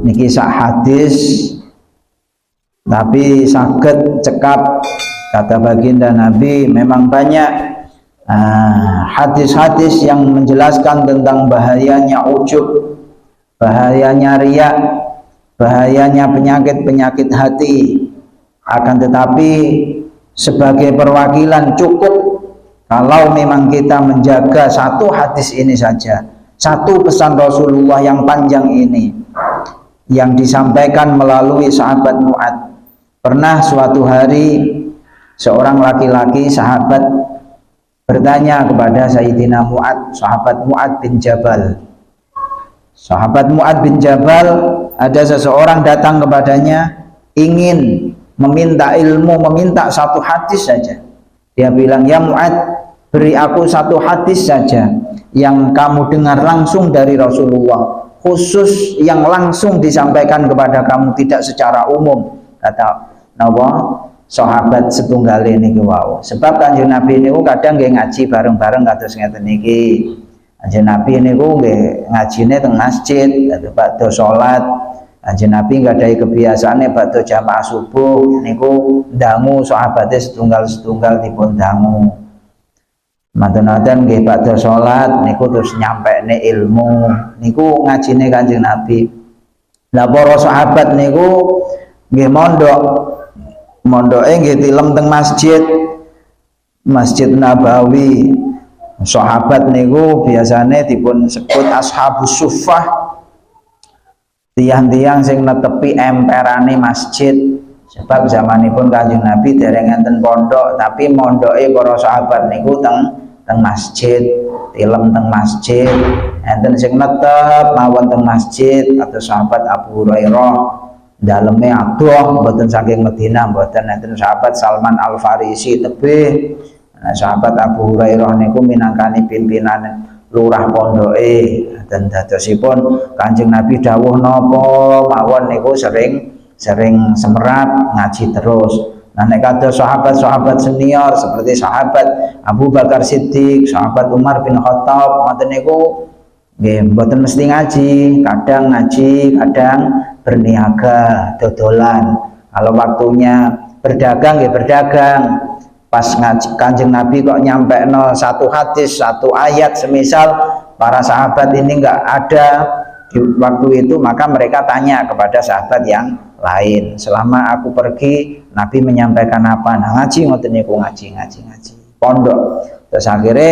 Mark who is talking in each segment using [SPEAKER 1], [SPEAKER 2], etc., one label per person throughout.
[SPEAKER 1] niki sak hadis tapi saged cekap kata baginda Nabi. Memang banyak hadis-hadis yang menjelaskan tentang bahayanya ujub, bahayanya riya, bahayanya penyakit-penyakit hati. Akan tetapi sebagai perwakilan cukup kalau memang kita menjaga satu hadis ini saja, satu pesan Rasulullah yang panjang ini yang disampaikan melalui sahabat Mu'ad. Pernah suatu hari seorang laki-laki sahabat bertanya kepada Sayyidina Mu'ad, sahabat Mu'ad bin Jabal. Sahabat Mu'ad bin Jabal, ada seseorang datang kepadanya ingin meminta ilmu, meminta satu hadis saja. Dia bilang, ya Mu'ad, beri aku satu hadis saja yang kamu dengar langsung dari Rasulullah, khusus yang langsung disampaikan kepada kamu, tidak secara umum. Kata sahabat setunggal ini wow. Sebab Kanjeng Nabi ini kadang nggih ngaji bareng-bareng kados ngeten niki. Kanjeng Nabi niku nggih ngajine teng masjid, badhe salat. Kanjeng Nabi nggadahi kebiasaane badhe jamaah subuh niku dangu sahabate setunggal-setunggal dipun dangu. Manten-manten nggih badhe salat niku terus nyampekne ilmu niku ngajine Kanjeng Nabi. Lah para sahabat niku nggih mondoke nggih tilem teng Masjid Nabawi. Sahabat niku biasane dipun sebut ashabus suffah, tiang-tiang sing netepi emperane masjid. Sebab zamanipun Kanjeng Nabi dereng enten pondok, tapi mondoke para sahabat niku teng masjid, tilem teng masjid. Enten sing netep mawon teng masjid atau sahabat Abu Hurairah. Daleme adoh mboten saking Madinah, mboten. Enten sahabat Salman Al Farisi tebih. Sahabat Abu Hurairah niku minangkani pimpinan lurah pondoke. Dan dadosipun Kanjeng Nabi dawuh napa mawon niku sering semerap ngaji terus. Nah nek kados sahabat-sahabat senior seperti sahabat Abu Bakar Siddiq, sahabat Umar bin Khattab, ngoten niku nggih mboten mesti ngaji, kadang berniaga, dodolan. Kalau waktunya berdagang ya berdagang. Pas ngaji Kanjeng Nabi kok nyampe satu hadis, satu ayat semisal para sahabat ini enggak ada di waktu itu, maka mereka tanya kepada sahabat yang lain, selama aku pergi Nabi menyampaikan apa? Nah ngaji ngoten niku, ngaji pondok. Terus akhirnya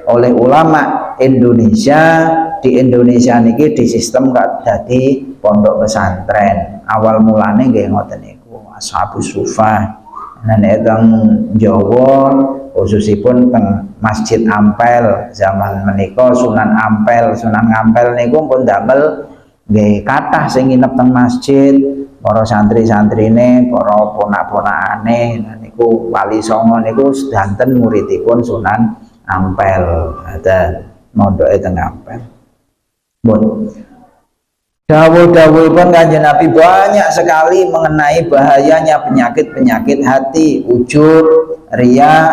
[SPEAKER 1] oleh ulama Indonesia, di Indonesia niki di sistem gak dadi pondok pesantren. Awal mulane nggih ngoten niku ashabus sufah. Nah nek teng Jawa khususipun teng Masjid Ampel zaman menika Sunan Ampel niku pun damel nggih kathah sing nginep teng masjid, para santri-santrine, para ponak-ponakane. Nah niku Wali Songo niku sedanten muridipun Sunan Ampel, ada mondoke teng Ampel. Bon. Dawuh-dawuhipun Kanjeng Nabi banyak sekali mengenai bahayanya penyakit-penyakit hati, ujub, riya,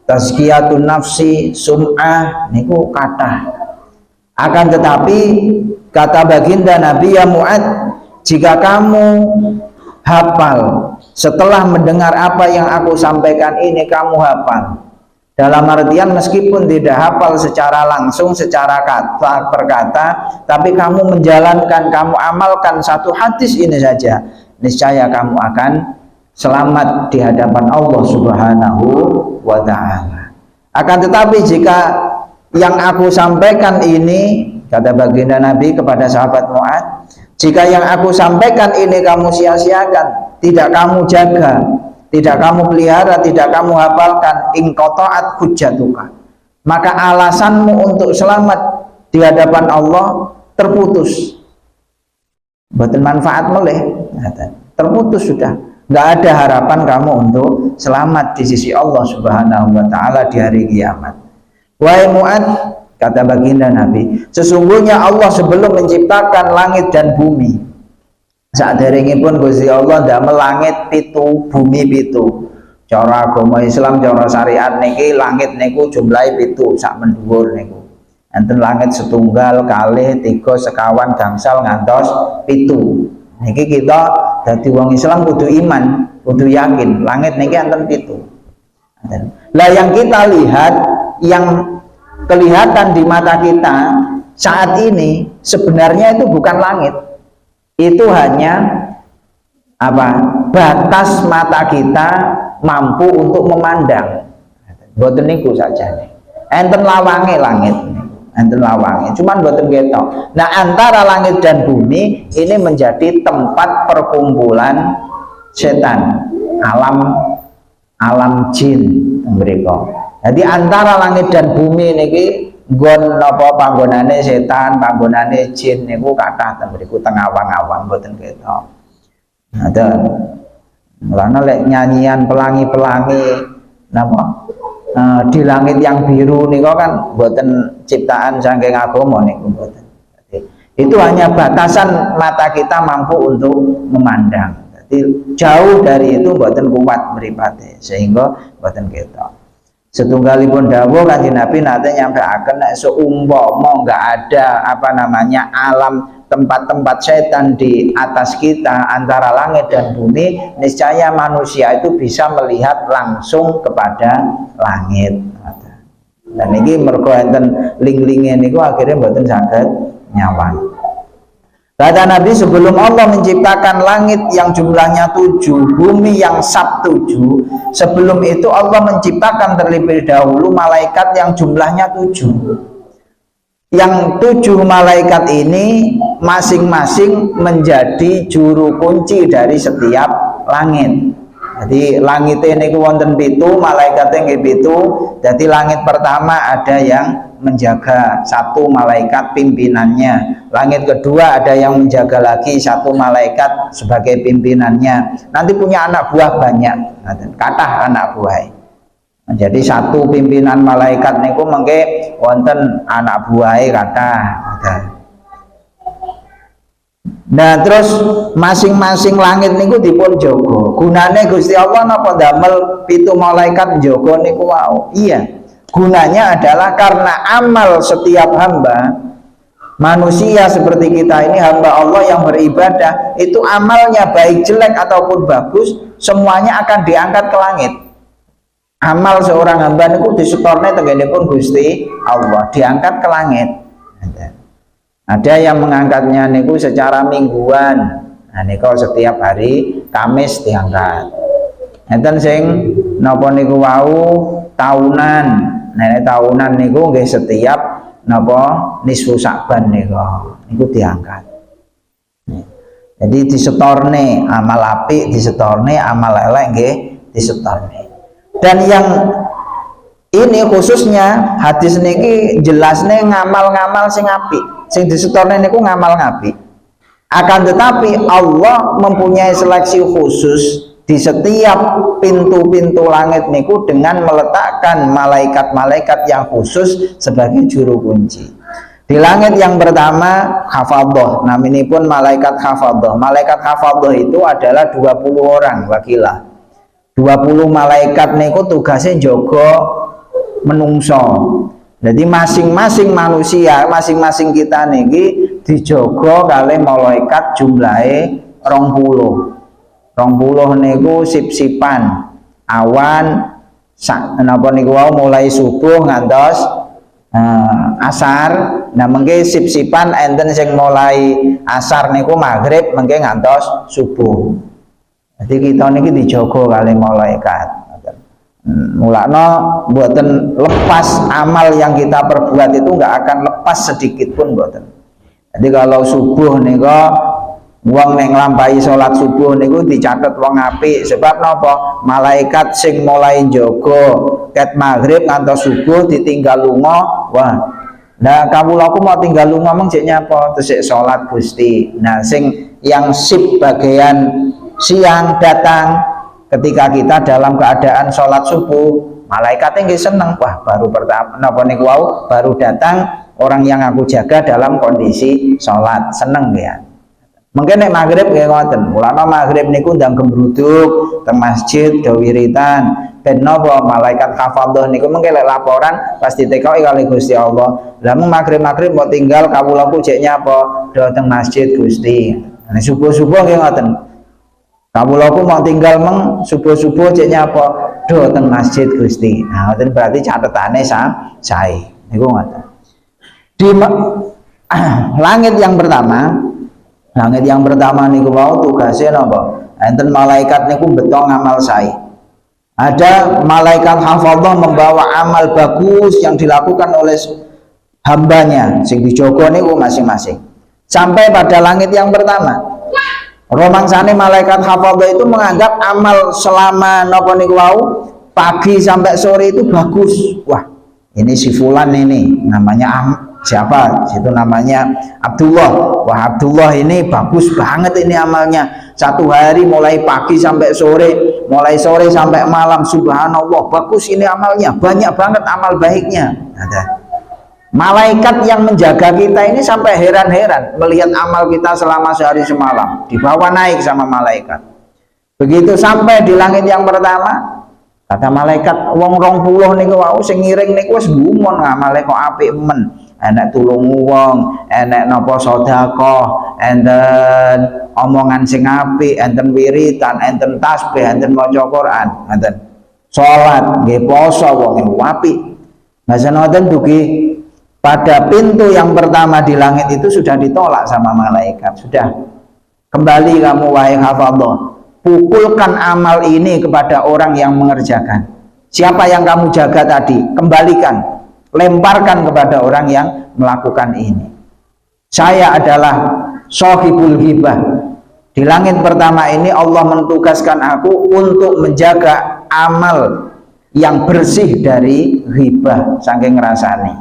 [SPEAKER 1] tazkiyatun nafsi, sum'ah niku kathah. Akan tetapi kata baginda Nabi, ya Mu'ad, jika kamu hafal setelah mendengar apa yang aku sampaikan ini, kamu hafal. Dalam artian meskipun tidak hafal secara langsung, secara kata per kata, tapi kamu menjalankan, kamu amalkan satu hadis ini saja, niscaya kamu akan selamat di hadapan Allah Subhanahu wa ta'ala. Akan tetapi jika yang aku sampaikan ini, kata baginda Nabi kepada sahabat Mu'ad, jika yang aku sampaikan ini kamu sia-siakan, tidak kamu jaga, tidak kamu pelihara, tidak kamu hafalkan, ingqata'at hujjatuka, maka alasanmu untuk selamat di hadapan Allah terputus, boten manfaat meleh, terputus sudah, nggak ada harapan kamu untuk selamat di sisi Allah Subhanahu wa ta'ala di hari kiamat. Wahai Mu'ad, kata baginda Nabi, sesungguhnya Allah sebelum menciptakan langit dan bumi, saderengipun Gusti Allah ndamel langit pitu, bumi pitu. Cara agama Islam, cara syariat niki langit niku jumlahe pitu sak mendhuwur niku. enten langit setunggal, kalih, tiga, sekawan, gangsal, ngantos, pitu. Niki kita dadi wong Islam kudu iman, kudu yakin langit niki enten pitu. Lah yang kita lihat, yang kelihatan di mata kita saat ini sebenarnya itu bukan langit, itu hanya apa, batas mata kita mampu untuk memandang. Boten niku saja nih. Enten lawange langit, enten lawange, cuman boten ketok. Nah, antara langit dan bumi ini menjadi tempat perkumpulan setan, alam jin mereka. Jadi antara langit dan bumi niki nggon napa panggonane setan, panggonane jin niku kathah ten mriku teng awang-awang mboten ketok. Ada mulane lek nyanyian pelangi-pelangi napa di langit yang biru niku kan mboten ciptaan saking agama niku mboten. Itu hanya batasan mata kita mampu untuk memandang. Jadi jauh dari itu mboten kuat mripate sehingga mboten ketok. Setunggalipun dawuh Kanjeng Nabi nate nyampaiaken nek seumpama enggak ada apa namanya alam tempat-tempat setan di atas kita antara langit dan bumi, niscaya manusia itu bisa melihat langsung kepada langit. Dan ini mergo enten ling-linge niku akhirnya mboten saged nyawang. Kata Nabi, sebelum Allah menciptakan langit yang jumlahnya 7, bumi yang sab 7, sebelum itu Allah menciptakan terlebih dahulu malaikat yang jumlahnya 7. Yang 7 malaikat ini masing-masing menjadi juru kunci dari setiap langit. Jadi langit ini wonten 7, malaikatnya nggih 7. Jadi langit pertama ada yang menjaga, satu malaikat pimpinannya. Langit kedua ada yang menjaga lagi, satu malaikat sebagai pimpinannya. Nanti punya anak buah banyak, kathah anak buah. Jadi satu pimpinan malaikat niku mengke wonten anak buahe kathah. Nah terus masing-masing langit niku dipun jaga. Gunane Gusti Allah napa damel 7 malaikat jaga niku wau? Iya. Gunanya adalah karena amal setiap hamba manusia seperti kita ini, hamba Allah yang beribadah, itu amalnya baik jelek ataupun bagus, semuanya akan diangkat ke langit. Amal seorang hamba itu disetorne tenggenipun Gusti Allah, diangkat ke langit. Ada yang mengangkatnya niku secara mingguan. Nah niku setiap hari Kamis diangkat. Enten sing napa niku wau tahunan. Nenek tahunan niku nggih setiap napa nisfu Sa'ban niku diangkat. Jadi disetorne amal apik, disetorne amal elek nggih disetorne. Dan yang ini khususnya hadis niki jelasnya ngamal-ngamal sing apik, sing disetorne niku ngamal apik. Akan tetapi Allah mempunyai seleksi khusus di setiap pintu-pintu langit niku dengan meletakkan malaikat-malaikat yang khusus sebagai juru kunci. Di langit yang pertama hafadhah, naminipun malaikat hafadhah. Malaikat hafadhah itu adalah 20 orang wakilah. 20 malaikat niku tugasnya jaga menungso. Jadi masing-masing manusia, masing-masing kita niki dijaga kalih malaikat jumlahe 20. 20 niku sip-sipan awan napa niku wau mulai subuh ngantos asar. Nah mengke sip-sipan enten sing mulai asar niku maghrib mengke ngantos subuh. Jadi kita niki dijaga kalih malaikat. Mulakno mboten lepas amal yang kita perbuat itu enggak akan lepas sedikit pun mboten. Jadi kalau subuh niku wong nek nglampahi salat subuh niku dicatet wong apik, sebab napa? Malaikat sing mulai njaga ket maghrib ngantos subuh ditinggal lunga. Wah. Nah kawulaku mau tinggal lunga mung jek nyapa? Tesik salat Gusti. Nah sing yang sip bagian siang datang ketika kita dalam keadaan salat subuh, malaikatnya nggih seneng. Wah, baru pertama napa niku wau baru datang orang yang aku jaga dalam kondisi salat, seneng ya. Mungkin nek maghrib nggih ngoten. Mulane maghrib niku ndang gembruduk teng masjid do wiritan. Ben napa malaikat hafadzah niku mengke lek laporan pas ditekoki kali Gusti Allah. Lah mung maghrib-maghrib mau tinggal kawulaku cek nyapa do teng masjid Gusti. Nah subuh-subuh nggih ngoten. Kawulaku mau tinggal meng subuh-subuh cek nyapa do teng masjid Gusti. Nah ngoten berarti catetane sae. Niku ngoten. Di langit yang pertama niku wau tugasnya napa? Enten malaikat niku beto ngamal sae. Ada malaikat hafadzah membawa amal bagus yang dilakukan oleh hambanya sing dijogo niku masing-masing. Sampai pada langit yang pertama. Romangsane malaikat hafadzah itu menganggap amal selama napa niku wau pagi sampai sore itu bagus. Wah, ini si fulan ini namanya siapa? Itu namanya Abdullah. Wah, Abdullah ini bagus banget ini amalnya. Satu hari mulai pagi sampai sore, mulai sore sampai malam, subhanallah, bagus ini amalnya, banyak banget amal baiknya. Ada malaikat yang menjaga kita ini sampai heran-heran melihat amal kita selama sehari semalam, dibawa naik sama malaikat. Begitu sampai di langit yang pertama, kata malaikat wong 20 niku wau sing ngiring niku wis gumun ngamale kok apik men. Enek tulung wong, enek napa sedekah, enten omongan sing apik, enten wiritan, enten tasbih, enten maca Quran, enten salat, nggih poso wong apik. Masa noten dugi pada pintu yang pertama di langit itu sudah ditolak sama malaikat. Sudah kembali kamu wahai hafadzah, pukulkan amal ini kepada orang yang mengerjakan. Siapa yang kamu jaga tadi, kembalikan, lemparkan kepada orang yang melakukan ini. Saya adalah sohibul ghibah. Di langit pertama ini Allah mentugaskan aku untuk menjaga amal yang bersih dari ghibah, saking ngrasani.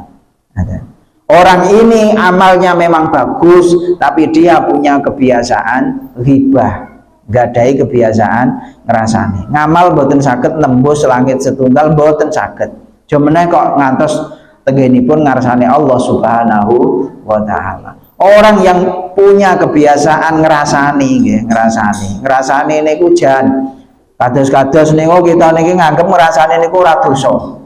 [SPEAKER 1] Orang ini amalnya memang bagus, tapi dia punya kebiasaan ghibah, gadai kebiasaan ngrasani. Ngamal boten saged nembus langit setunggal, boten saged. Jomene kok ngantos tegenipun ngarsane Allah Subhanahu wa taala. Orang yang punya kebiasaan ngrasani nggih, ngrasani niku jan kados-kados niku kita niki nganggep ngrasani niku ora dosa.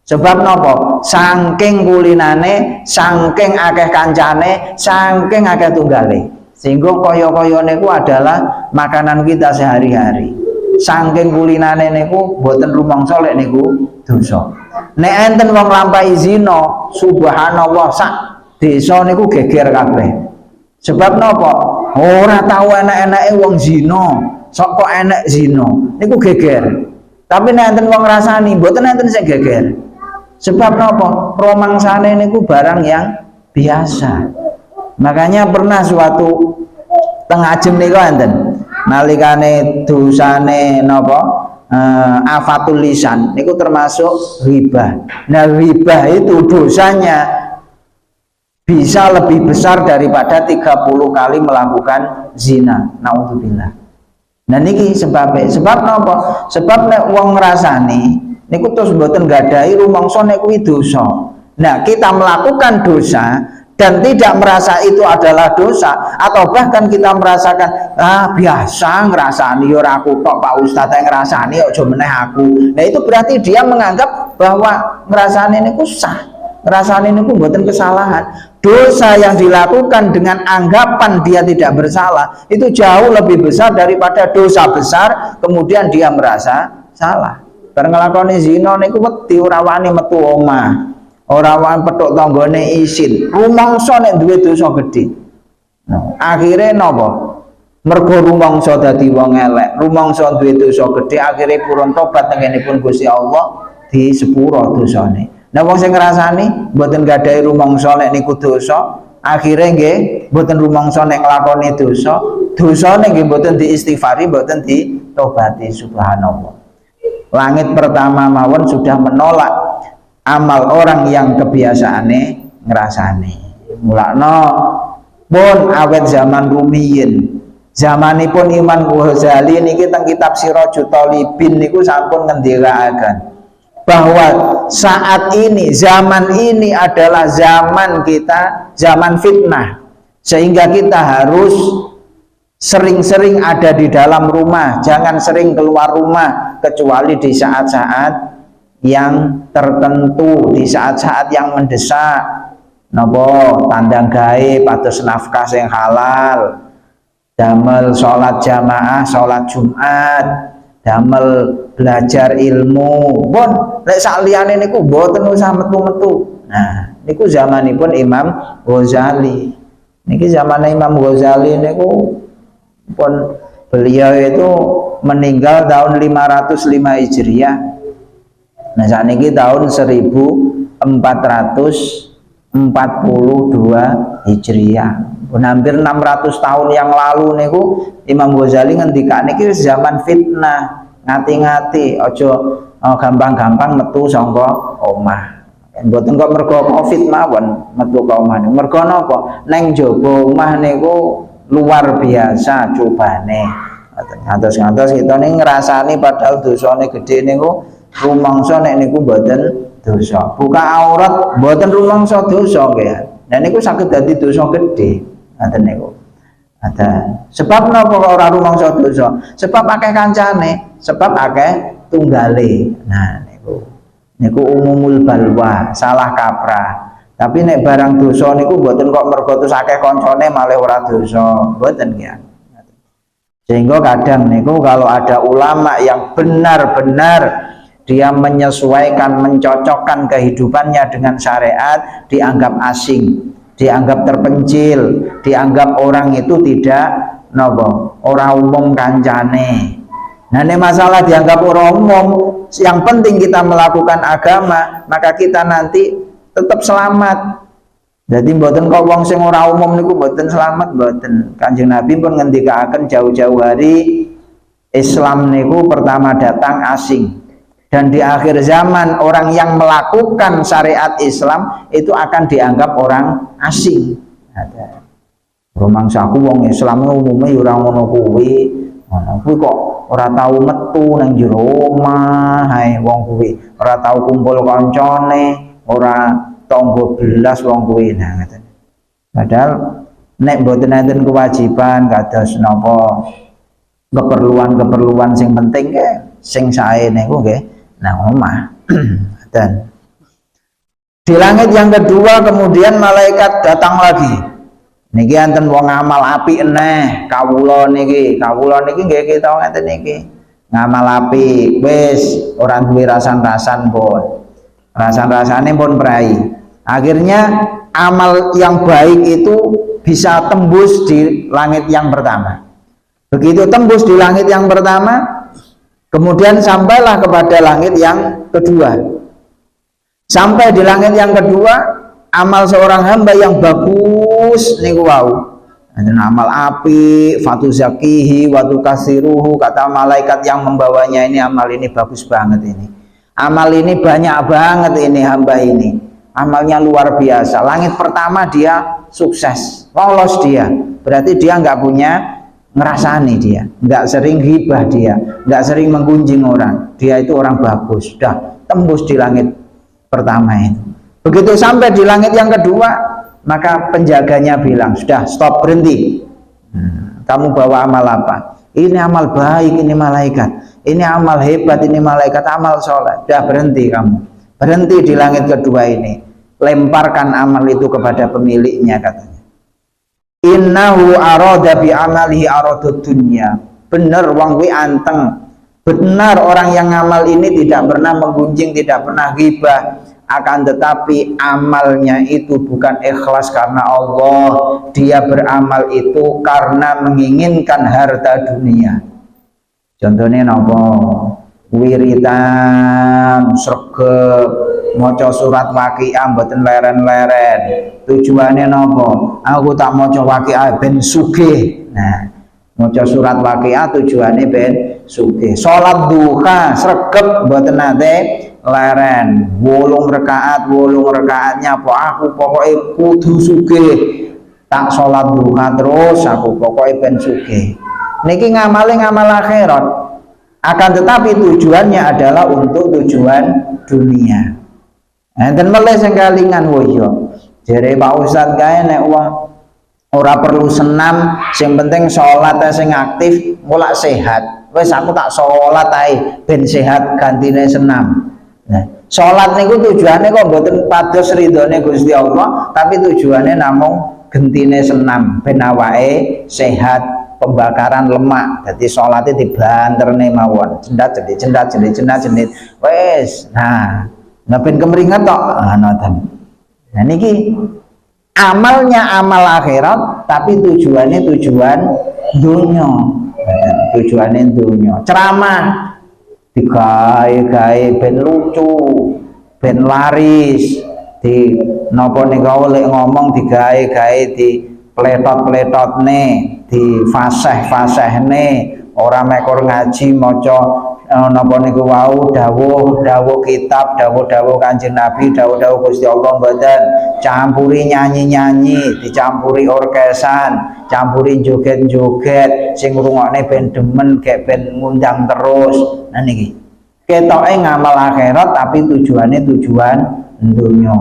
[SPEAKER 1] Sebab napa? Saking kulinane, saking akeh kancane, saking akeh tunggale. Sehingga kaya-kaya niku adalah makanan kita sehari-hari. Saking kulinane niku boten rumangsa lek niku dosa. Nek enten wong lampahi zina, subhanallah sak desa niku geger kabeh. Sebab napa? Ora tau enak-enake wong zina, sok kok enek zina. Niku geger. Tapi nek enten wong ngrasani, mboten enten sing geger. Sebab napa? Romangsane niku barang yang biasa. Makanya pernah suatu tengah jem niku enten nalikane dosane napa? Afatul lisan niku termasuk ghibah. Nah, ghibah itu dosanya bisa lebih besar daripada 30 kali melakukan zina. Naudzubillah. Nah niki sebabnya. Sebab napa? Sebab nek wong ngrasani niku terus mboten gadahi rumangsa nek kuwi dosa. Nah, kita melakukan dosa dan tidak merasa itu adalah dosa, atau bahkan kita merasakan biasa ngrasani ora aku tok Pak Ustaz yang ngrasani aja meneh aku. Nah, itu berarti dia menganggap bahwa ngrasani niku sah, ngrasani niku mboten kesalahan. Dosa yang dilakukan dengan anggapan dia tidak bersalah itu jauh lebih besar daripada dosa besar kemudian dia merasa salah. Bareng nglakoni zina niku wedi ora wani metu omah. Ora wani petuk tanggane isin. Rumangsa nek duwe dosa gedhe. Nah, akhire napa? Mergo rumangsa dadi wong elek, rumangsa duwe dosa gedhe, akhire purun tobat tengenipun Gusti Allah di sepuro dosane. Nah, wong sing ngrasani mboten gadahi rumangsa nek niku dosa, akhire nggih mboten rumangsa nek nglakoni dosa, dosane nggih mboten diistighfari, mboten ditobati. Subhanallah. Langit pertama mawon sudah menolak amal orang yang kebiasaane ngrasani. Mulakno pun awet zaman rumiyin, zamanipun Imam Ghazali niki teng kitab Sirajut Thalibin niku sampun ngendikaaken bahwa saat ini, zaman ini adalah zaman kita, zaman fitnah, sehingga kita harus sering-sering ada di dalam rumah, jangan sering keluar rumah kecuali di saat-saat yang tertentu, di saat-saat yang mendesak. Napa tandang gawe pados nafkah sing halal, damel sholat jamaah, sholat Jumat, damel belajar ilmu. Pun lek sak liyane niku mboten usah metu-metu. Nah, niku zamanipun Imam Ghazali. Niki zaman Imam Ghazali niku pun beliau itu meninggal tahun 505 Hijriah. Nah, saat ini tahun 1442 Hijriah. Hampir 600 tahun yang lalu niku Imam Ghazali ngendika niki zaman fitnah, ngati-ngati aja gampang-gampang metu saka omah. Mboten kok mergo Covid mawon metu ka omah. Mergo napa? Neng jaba omah niku luar biasa cobane. Ngantos-ngantos kita ning ngrasani padahal dosane gedhe niku rumangsa nek niku mboten dosa. Buka aurat mboten rumangsa dosa nggih. Nah niku saged dadi dosa gedhe. Ngoten niku. Ada. Sebab napa kok ora rumangsa dosa? Sebab akeh kancane, sebab akeh tunggale. Nah niku umumul balwa, salah kaprah. Tapi nek barang dosa niku mboten kok mergo terus akeh koncone malah ora dosa, mboten ya. Sehingga kadang niku kalau ada ulama yang benar-benar dia menyesuaikan, mencocokkan kehidupannya dengan syariat, dianggap asing, dianggap terpencil, dianggap orang itu tidak nopo, orang umum kancane. Nah, ini masalah dianggap orang umum, yang penting kita melakukan agama, maka kita nanti tetap selamat. Jadi mboten kok wong sing ora umum niku mboten selamat, mboten. Kanjeng Nabi pun ngendikaken jauh-jauh hari Islam niku pertama datang asing. Dan di akhir zaman orang yang melakukan syariat Islam itu akan dianggap orang asing. Ada. Rumangsaku wong Islam umumnya ora ngono kuwi. Ngono kuwi kok ora tahu metu nang jero omah, hae wong kuwi. Ora tahu kumpul kancane, ora tangga belas wong kuwi. Nah, ngoten. Padahal nek mboten enten kewajiban kados napa keperluan-keperluan sing penting nggih, sing sae niku nggih nang omah. Dan di langit yang kedua kemudian malaikat datang lagi. Niki enten wong ngamal apik neh, kawula niki nggih kita ngeten niki. Ngamal apik wis ora duwe rasan-rasan pun. Rasan-rasane pun prai. Akhirnya amal yang baik itu bisa tembus di langit yang pertama. Begitu tembus di langit yang pertama, kemudian sampailah kepada langit yang kedua. Sampai di langit yang kedua, amal seorang hamba yang bagus niku wau. Amal api, fatu zakihi, watu kasiruhu, kata malaikat yang membawanya ini amal ini bagus banget ini. Amal ini banyak banget ini hamba ini. Amalnya luar biasa. Langit pertama dia sukses, lolos dia. Berarti dia nggak punya ngerasani, dia nggak sering ghibah, dia nggak sering menggunjing orang, dia itu orang bagus, sudah tembus di langit pertama itu. Begitu sampai di langit yang kedua, maka penjaganya bilang, sudah stop, berhenti. Kamu bawa amal apa? Ini amal baik, ini malaikat, ini amal hebat, ini malaikat, amal soleh. Sudah berhenti kamu, berhenti di langit kedua ini, lemparkan amal itu kepada pemiliknya, katanya. Innahu arada bi amalihi aradud dunya. Bener wong kuwi anteng. Benar orang yang ngamal ini tidak pernah menggunjing, tidak pernah ghibah. Akan tetapi amalnya itu bukan ikhlas karena Allah. Dia beramal itu karena menginginkan harta dunia. Contohnya napa? Wiritan, sregep, maca surat Waqiah mboten leren-leren. Tujuannya napa? Aku tak maca Waqiah ben sugih. Nah, maca surat Waqiah tujuannya ben sugih. Salat duha sregep mboten nate leren. 8 rakaatnya apa aku pokoknya kudu sugih. Tak salat duha terus aku pokoknya ben sugih. Niki ngamale ngamal akhirat. Akan tetapi tujuannya adalah untuk tujuan dunia. Dan meleh sing kalingan woyo. Jere Pak Ustaz kae nek wong ora perlu senam, sing penting sholat sing aktif, mulak sehat. Wes aku tak sholat ae ben sehat gantine senam. Nah, sholat niku tujuannya kok mboten pados ridhone Gusti Allah, tapi tujuannya namung gentine senam ben awake sehat, pembakaran lemak. Jadi sholatnya dibanterne mawon, cendat wes. Nah ben kemringet tok ngoten. Nah niki amalnya amal akhirat, tapi tujuannya tujuan dunia. Tujuannya dunia. Ceramah digawe-gawe ben lucu, ben laris, di napa nika oleh ngomong digawe-gawe di pletot-pletotne, di fasih-fasihne, ora mekor ngaji maca napa niku wau dawuh kitab, dawuh Kanjeng Nabi, dawuh Gusti Allah mboten, campuri nyanyi-nyanyi, dicampuri orkesan, campuri joget-joget, sing ngrungokne ben demen, gek ben ngundang terus. Nah niki ketoke ngamal akhirat tapi tujuannya tujuan dunya.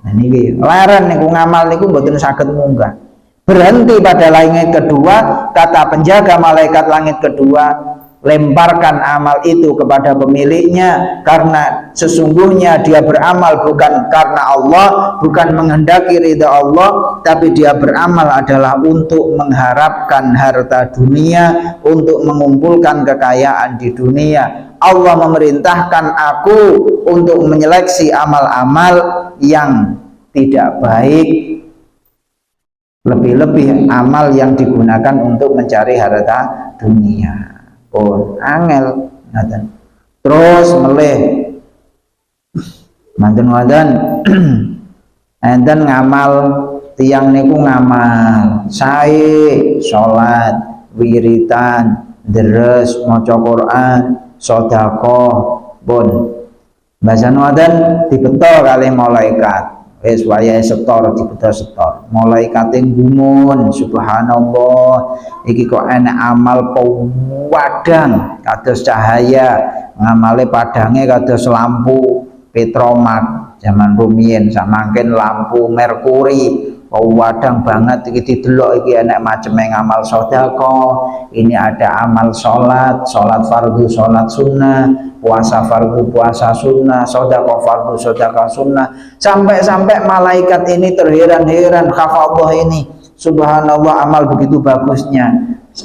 [SPEAKER 1] Nah niki leren niku ngamal niku mboten saged munggah. Berhenti pada langit kedua, kata penjaga malaikat langit kedua, lemparkan amal itu kepada pemiliknya, karena sesungguhnya dia beramal bukan karena Allah, bukan menghendaki ridha Allah, tapi dia beramal adalah untuk mengharapkan harta dunia, untuk mengumpulkan kekayaan di dunia. Allah memerintahkan aku untuk menyeleksi amal-amal yang tidak baik, lebih-lebih amal yang digunakan untuk mencari harta dunia. Oh, angel ngaten. Terus melih manten-manten enten ngamal tiang niku ngamal sae salat, wiritan, deres, maca Quran, sedekah, pun bahasan wadan dibetol kali malaikat. Wis wayahe setor dibeto-setor. Malaikat gumun, subhanallah, iki kok enak amal padang kados cahaya, ngamale padange kados lampu petromak zaman rumiyin, samangken lampu merkuri. Wadang banget iki didelok iki enak maceme ngamal sedekah, ini ada amal salat, salat fardu, salat sunnah, puasa fardu, puasa sunnah, sedekah fardu, sedekah sunnah, sampai malaikat ini terheran-heran, hafallah ini, subhanallah amal begitu bagusnya.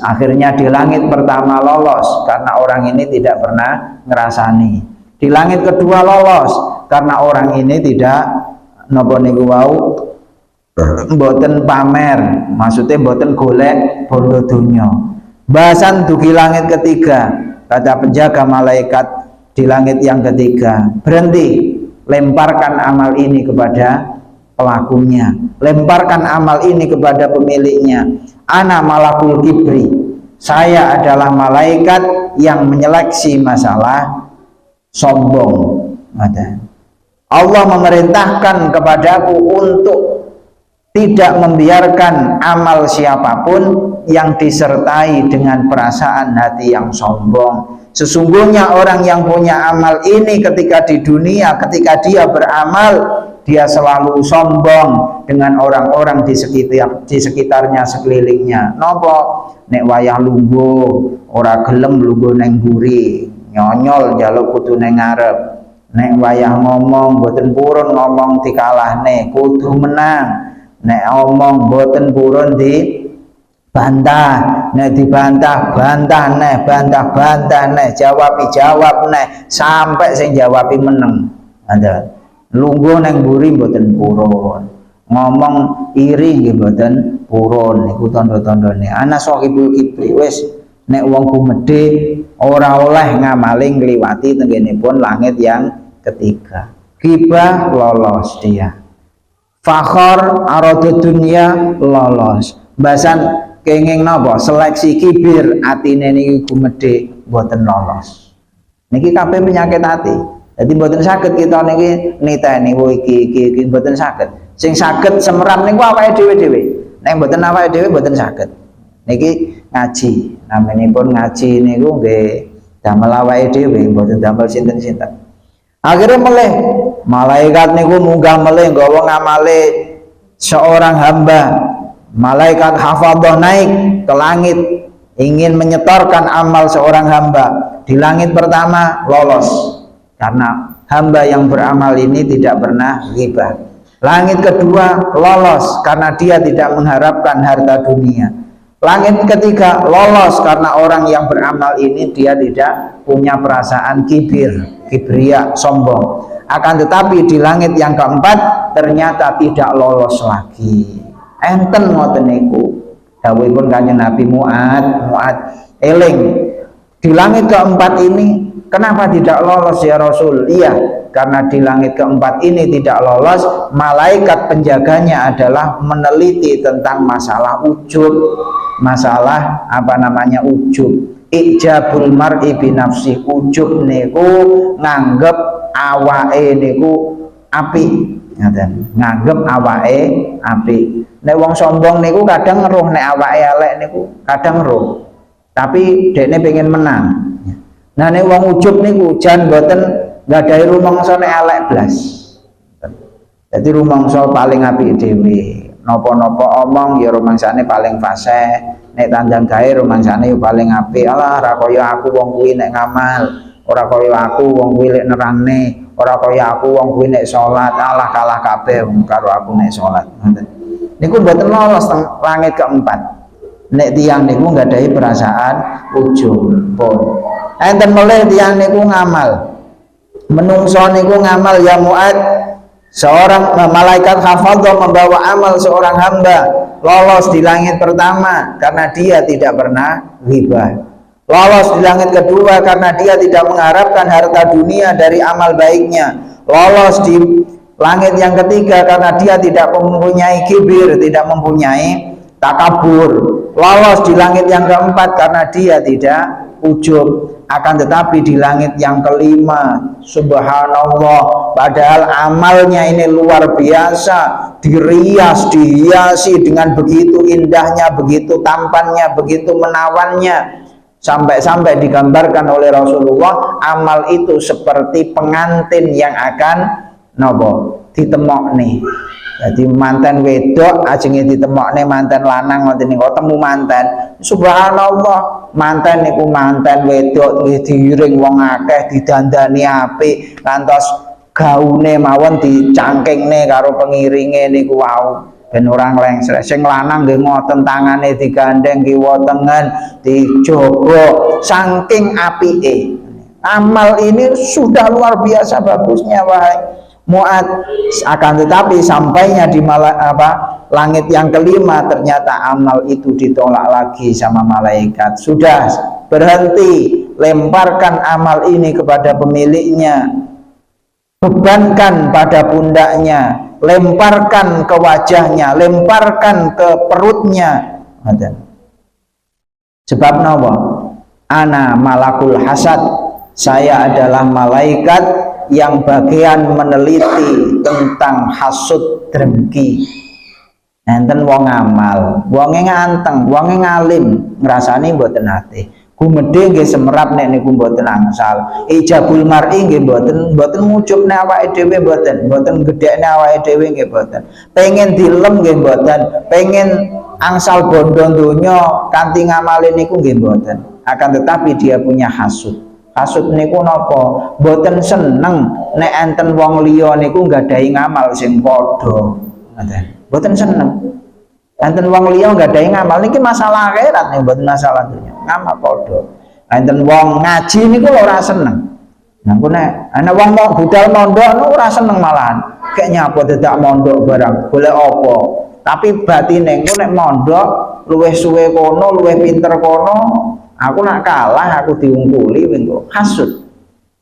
[SPEAKER 1] Akhirnya di langit pertama lolos karena orang ini tidak pernah ngerasani. Di langit kedua lolos karena orang ini tidak napa niku wau mboten pamer, maksudnya mboten golek bondo dunya. Bahasan dugi langit ketiga, kata penjaga malaikat di langit yang ketiga, berhenti, lemparkan amal ini kepada pelakunya, lemparkan amal ini kepada pemiliknya. Ana malakul kibri, saya adalah malaikat yang menyeleksi masalah sombong. Allah memerintahkan kepadaku untuk tidak membiarkan amal siapapun yang disertai dengan perasaan hati yang sombong. Sesungguhnya orang yang punya amal ini ketika di dunia, ketika dia beramal, dia selalu sombong dengan orang-orang di sekitarnya, sekelilingnya. Nopo nek wayah lungguh ora gelem lungguh neng buri, nyonyol njaluk kudu neng ngarep. Nek wayah ngomong mboten purun ngomong dikalahne, kudu menang. Nek omong boten purun di bantah, nek dibantah bantah neh, bantah neh, jawab neh, sampai sing jawabi meneng. Ada lungguh neng buri boten purun, ngomong iri nggih boten purun. Niku tanda-tandane ana sahibul kibri. Wis nek wong gumedhe ora oleh ngamaling ngliwati tenggenipun langit yang ketiga. Ghibah lolos dia. Fakhor aradu dunia lolos. Bahasan kenging napa seleksi kibir atine niki gumedhe mboten lolos. Niki kabeh penyakit hati. Jadi mboten saged kita niki niteni iki mboten saged. Sing saged semerap niku awake dhewe-dhewe. Nek mboten awake dhewe mboten saged. Niki ngaji. Namanipun ngaji niku nggih damel awake dhewe mboten damel sinten-sinten. Akhirnya meleh malaikat niku munggah meleh nggawa ngamale seorang hamba malaikat hafadhah naik ke langit ingin menyetorkan amal seorang hamba. Di langit pertama lolos karena hamba yang beramal ini tidak pernah ghibah. Langit kedua lolos karena dia tidak mengharapkan harta dunia. Langit ketiga lolos karena orang yang beramal ini dia tidak punya perasaan kibria, sombong. Akan tetapi di langit yang keempat ternyata tidak lolos lagi. Enten ngoten niku dawuhipun Kanjeng Nabi Mu'ad eling. Di langit keempat ini kenapa tidak lolos ya Rasul? Iya, karena di langit keempat ini tidak lolos, malaikat penjaganya adalah meneliti tentang masalah ujub, masalah ujub, ijabul mar'i binafsi. Ujub niku nganggep awake niku apik, nganggep awake apik. Nek wong sombong niku kadang ngeruh nek awake elek niku kadang ngeruh, tapi dekne pengen menang. Nah nek wong ujub niku jan mboten nggadahi rumangsa nek elek blas. Dadi rumangsa paling apik dhewe. Napa-napa omong ya rumangsane paling fasih. Nek tandang gawe rumangsane ya paling apik. Alah ora kaya aku wong kuwi nek ngamal, ora kaya aku wong kuwi lek nerangne, ora kaya aku wong kuwi nek salat. Alah kalah kabeh karo aku nek salat. Niku mboten lolos teng langit keempat. Nek tiyang niku nggadahi perasaan ujub pun. Enten melih tiyang niku ngamal. Menungso niku ngamal ya Mu'ad. Seorang malaikat hafadhah membawa amal seorang hamba lolos di langit pertama karena dia tidak pernah ghibah. Lolos di langit kedua karena dia tidak mengharapkan harta dunia dari amal baiknya. Lolos di langit yang ketiga karena dia tidak mempunyai kibir, tidak mempunyai takabur. Lolos di langit yang keempat karena dia tidak ujub. Akan tetapi di langit yang kelima, subhanallah, padahal amalnya ini luar biasa, dihiasi dengan begitu indahnya, begitu tampannya, begitu menawannya, sampai-sampai digambarkan oleh Rasulullah amal itu seperti pengantin yang akan ditemok nih. Jadi mantan wedok ajenge ditemokne mantan lanang ngoten niku temu mantan. Subhanallah, mantan niku mantan wedok nggih diiring wong akeh, didandani apik, kantos gaune mawon dicangkingne karo pengiringe niku wau ben ora nglengser. Sing lanang nggih ngoten tangane digandeng kiwa tengen dijogo saking apike. Amal ini sudah luar biasa bagusnya wahai Mu'ad. Akan tetapi sampainya di langit yang kelima ternyata amal itu ditolak lagi sama malaikat. Sudah berhenti, lemparkan amal ini kepada pemiliknya, bebankan pada pundaknya, lemparkan ke wajahnya, lemparkan ke perutnya. Sebab napa? Ana malakul hasad, saya adalah malaikat yang bagian meneliti tentang hasud drengki. Enten wong ngamal, wonge nganteng, wonge ngalim, ngrasani mboten ate. Gumedhe nggih semerap nek niku mboten angsal. Ijabul mar'i nggih mboten ngucupne awake dhewe mboten gedhekne awake dhewe nggih mboten. Pengen dilem nggih mboten, pengen angsal bondo donya kanthi ngamale niku nggih mboten. Akan tetapi dia punya hasud. Hasud niku napa? Mboten seneng nek enten wong liya niku nggadahi ngamal sing padha. Mboten seneng. Enten wong liya nggadahi ngamal niki masalah akhirat nih, mboten masalah dunya. Ngamal padha. Enten wong ngaji niku ora seneng. Nah, nek ana wong mau budal mondok niku ora seneng malahan. Kayak nyapa dadak mondok barang, golek apa? Tapi batine engko nek mondok luwih suwe kono, luwih pinter kono, aku nak kalah, aku diungkuli wingo hasud.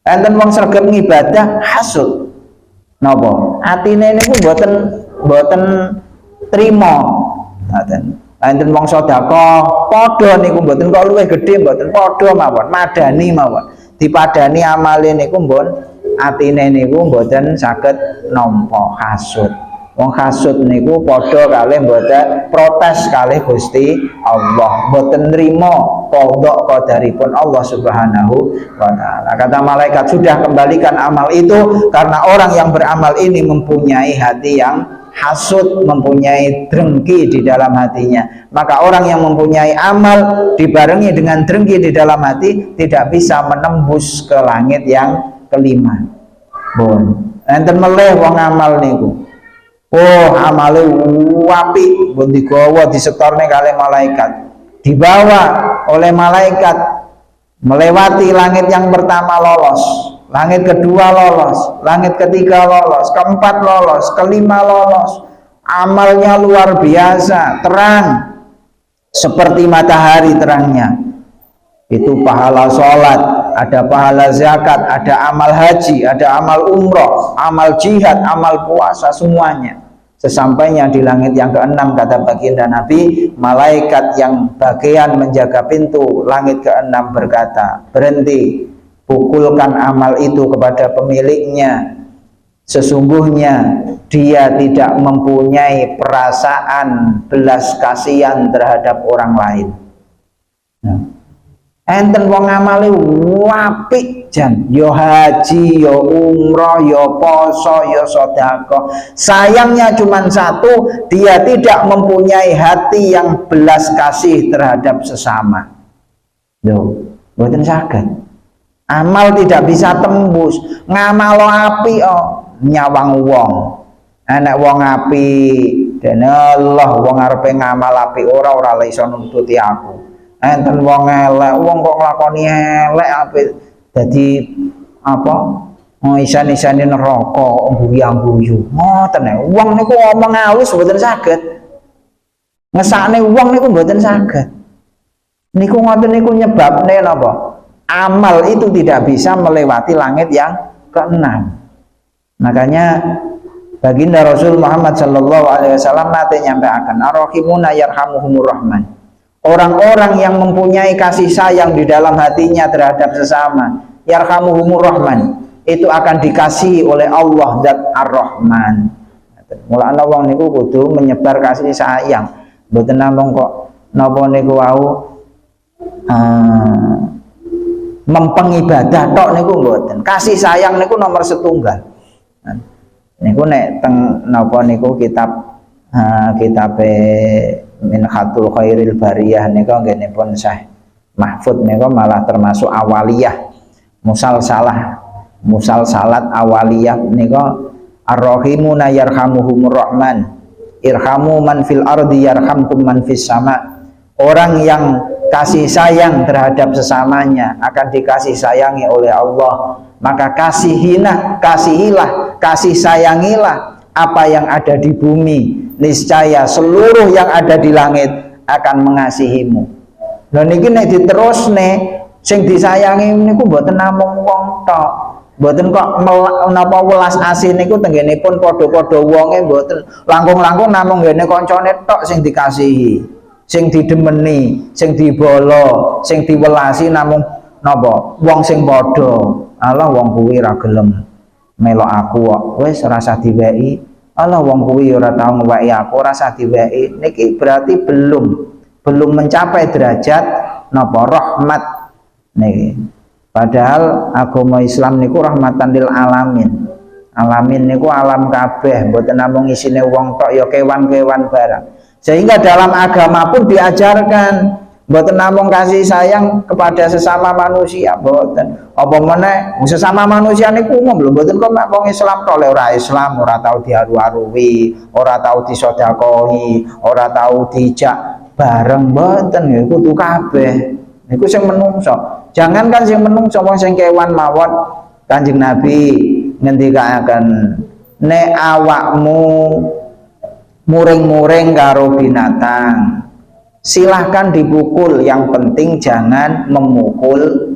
[SPEAKER 1] Enten wong sregep ngibadah hasud. Napa? Atine niku mboten trima. Enten wong sedekah padha niku mboten kok luwih gedhe mboten padha mawon, madani mawon. Dipadani amale niku mbon atine niku mboten saged nampa hasud. Wong hasud niku padha kalih mboten protes kalih Gusti Allah, mboten nrimo qadha qadaripun Allah Subhanahu wa taala. Kata malaikat, sudah kembalikan amal itu karena orang yang beramal ini mempunyai hati yang hasud, mempunyai drengki di dalam hatinya. Maka orang yang mempunyai amal dibarengi dengan drengki di dalam hati tidak bisa menembus ke langit yang kelima. Bon, enten meleh wong amal niku. Oh, amale apik, bon digawa disetorne kali malaikat. Dibawa oleh malaikat melewati langit yang pertama lolos, langit kedua lolos, langit ketiga lolos, keempat lolos, kelima lolos. Amalnya luar biasa, terang seperti matahari terangnya. Itu pahala sholat, ada pahala zakat, ada amal haji, ada amal umroh, amal jihad, amal puasa, semuanya. Sesampainya di langit yang keenam, kata baginda Nabi, malaikat yang bagian menjaga pintu langit keenam berkata, berhenti, pukulkan amal itu kepada pemiliknya. Sesungguhnya dia tidak mempunyai perasaan belas kasihan terhadap orang lain. Enten wong amale apik jan, yo haji, yo umroh, yo poso, yo sedekah. Sayangnya cuma satu, dia tidak mempunyai hati yang belas kasih terhadap sesama. Yo, mboten saged. Amal tidak bisa tembus. Ngamalo api nyawang wong. Enek wong api, dene Allah wong arepe ngamal api ora iso nuntuti aku. Enten wong elek, wong kok nglakoni elek apik dadi apa? Isan-isane neraka, guyu-guyu. Ngoten wong niku ngomong halus mboten saged. Ngesakne wong niku mboten saged. Niku ngoten niku nyebabne napa? Amal itu tidak bisa melewati langit yang keenam. Makanya baginda Rasul Muhammad sallallahu alaihi wasallam nate nyampaikan, ar-rahimuna yarhamuhumur rahman. Orang-orang yang mempunyai kasih sayang di dalam hatinya terhadap sesama, yarhamuhumur rahman, itu akan dikasihi oleh Allah zat ar-rahman. Mulane wong niku kudu menyebar kasih sayang. Mboten namung kok napa niku wau mempengibadah tok niku mboten. Kasih sayang niku nomor setunggal. Niku nek teng napa niku kitab Minhatul Khairil Bariyah niku nggenipun Syekh Mahfud niku malah termasuk awaliyah, musalsalat awaliyah niku ar-rahimuna yarhamuhumur rahman, irhamu man fil ardi yarhamkum man fis sama. Orang yang kasih sayang terhadap sesamanya akan dikasih sayangi oleh Allah. Maka kasihilah, kasih sayangilah apa yang ada di bumi, niscaya seluruh yang ada di langit akan mengasihimu. Lha niki nek diterusne sing disayangi niku mboten namung wong tok. Mboten kok napa welas asih niku tenggenipun padha-padha wonge mboten. Langkung-langkung namung ngene kancane tok sing dikasihi, sing didemeni, sing dibolo, sing diwelasi namung napa? Wong sing padha. Allah wong kuwi ra gelem melok aku kok, wis rasa diweki. Allah wong kuwi ora tau ngeweki aku, rasa diweki. Niki berarti belum mencapai derajat napa rahmat niki. Padahal agama Islam niku rahmatan lil alamin. Alamin niku alam kabeh, mboten namung isine wong tok ya kewan-kewan barang. Sehingga dalam agama pun diajarkan mboten namung kasih sayang kepada sesama manusia, mboten. Apa meneh sesama manusia niku umum lho, mboten kok mek wong Islam tok, ora Islam ora tau diaru-arui, ora tau disedekahi, ora tau dijak bareng, mboten nggih kudu kabeh. Niku sing menungso. Jangankan sing menungso, wong sing kewan mawon Kanjeng Nabi ngendikaken, nek awakmu muring-muring karo binatang, silahkan dipukul, yang penting jangan memukul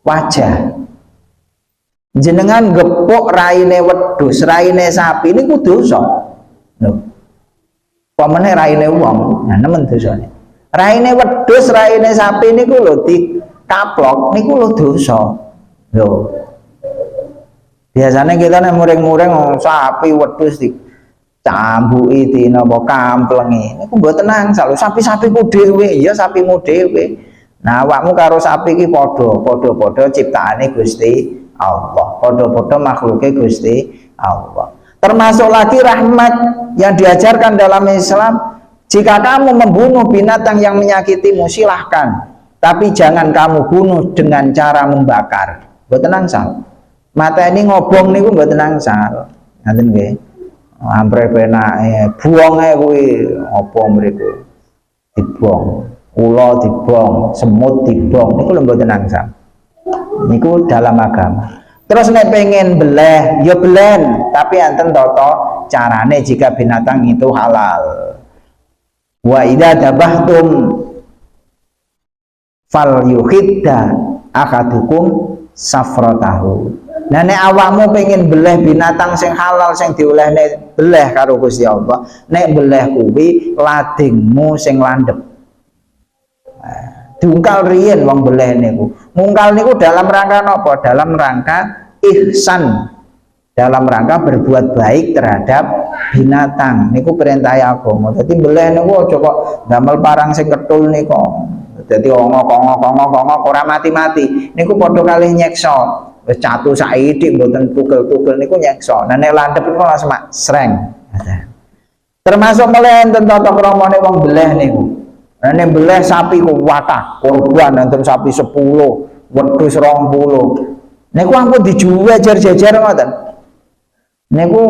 [SPEAKER 1] wajah. Jenengan gepuk raine wedhus, raine sapi niku dosa. Lho. Pamane raine wong, nah nemen dosane. Raine wedhus, raine sapi niku lho dikaplok niku lho dosa. Lho. Biasanya kita nek muring-muring sapi wedhus cambuki di napa kamplengi niku mboten angsal. Sapi-sapi ku dhewe ya sapimu dhewe. Nah awakmu karo sapi iki padha ciptaane Gusti Allah, padha-padha makhluke Gusti Allah. Termasuk lagi rahmat yang diajarkan dalam Islam, jika kamu membunuh binatang yang menyakitimu silahkan, tapi jangan kamu bunuh dengan cara membakar. Mboten angsal. Mata ini ngobong niku mboten angsal. Ngaten nggih. Ampre penake buonge kuwi apa mriku. Dibong, ula dibong, semut dibong niku lho mboten angsal. Niku dalam agama. Terus nek pengen beleh, ya belen, tapi enten toto carane jika binatang itu halal. Wa idza dabahtum fal yuhidda akadukum safratahu. Nah nek awakmu pengen beleh binatang sing halal sing diolehne beleh karo Gusti Allah, nek beleh kuwi ladingmu sing landhep. Diungkal riyen wong beleh niku. Mungkal niku dalam rangka napa? Dalam rangka ihsan. Dalam rangka berbuat baik terhadap binatang. Niku perintah agama. Dadi beleh niku aja kok damel parang sing ketul niku. Dadi kongo ora mati-mati. Niku padha kalih nyeksa. Wis catu saithik mboten tugel-tugel niku nyeksa. Nah nek landhep niku langsung sreng. Termasuk mulai enten tata kramane wong beleh niku. Nah nek beleh sapi ku wadah, korban enten sapi 10, wedhus 20. Niku ampun dijuwe jejer-jejer ngoten. Niku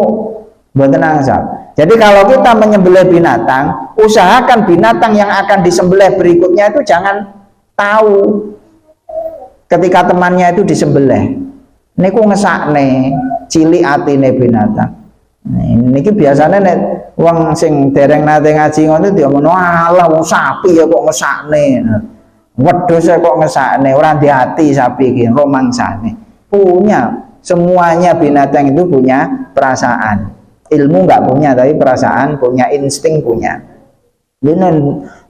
[SPEAKER 1] mboten angsal. Jadi kalau kita menyembelih binatang, usahakan binatang yang akan disembelih berikutnya itu jangan tahu ketika temannya itu disembelih. Niku ngesakne, cilik atine binatang. Niki biasanya nek wong sing dereng nate ngaji ngono diomongno alah wong sapi ya kok ngesakne. Wedhus kok ngesakne, ora di hati sapi iki romangsane. Punya, semuanya binatang itu punya perasaan. Ilmu enggak punya, tapi perasaan punya, insting punya. Dene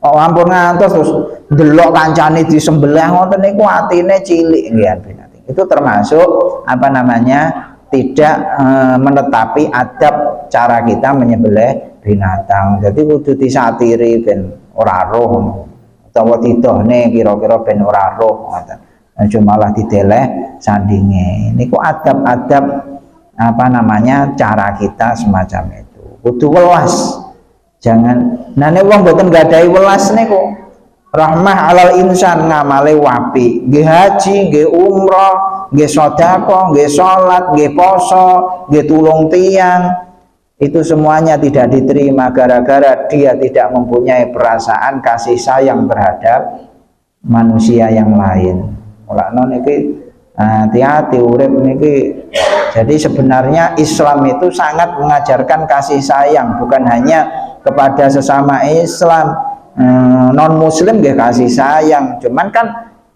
[SPEAKER 1] ampun ngantos terus ndelok kancane disembelih ngoten niku atine cilik nggih binatang. Itu termasuk apa namanya? Tidak menetapi adab cara kita menyembelih binatang. Jadi kudu disatiri ben ora roh utawa didohne kira-kira ben ora roh ngoten. Malah dideleh sandinge. Niku adab-adab apa namanya cara kita semacam itu. Kudu welas. Jangan nek wong mboten gadahi welas niku rahmah alal insan ngamale wapi. Nggih haji, nggih umrah, nggih sedekah, nggih salat, nggih poso, nggih tulung tiang, itu semuanya tidak diterima gara-gara dia tidak mempunyai perasaan kasih sayang terhadap manusia yang lain. Mulane niki hati-hati urip niki. Jadi sebenarnya Islam itu sangat mengajarkan kasih sayang, bukan hanya kepada sesama Islam, non muslim nggih kasih sayang, cuman kan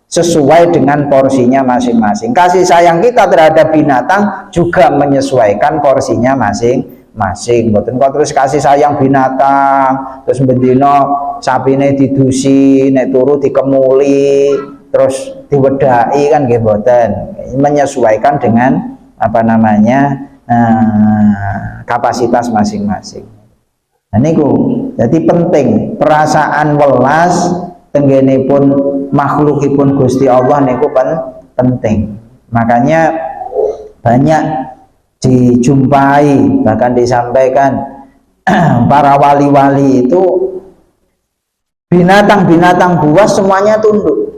[SPEAKER 1] sesuai dengan porsinya masing-masing. Kasih sayang kita terhadap binatang juga menyesuaikan porsinya masing-masing. Mboten kok terus kasih sayang binatang, terus bendino sapine didusi, nek turu dikemuli, terus diwedai kan nggih mboten. Menyesuaikan dengan apa namanya kapasitas masing-masing. Nah niku jadi penting perasaan welas tenggenipun makhlukipun Gusti Allah niku penting. Makanya banyak dijumpai bahkan disampaikan para wali-wali itu binatang-binatang buas semuanya tunduk.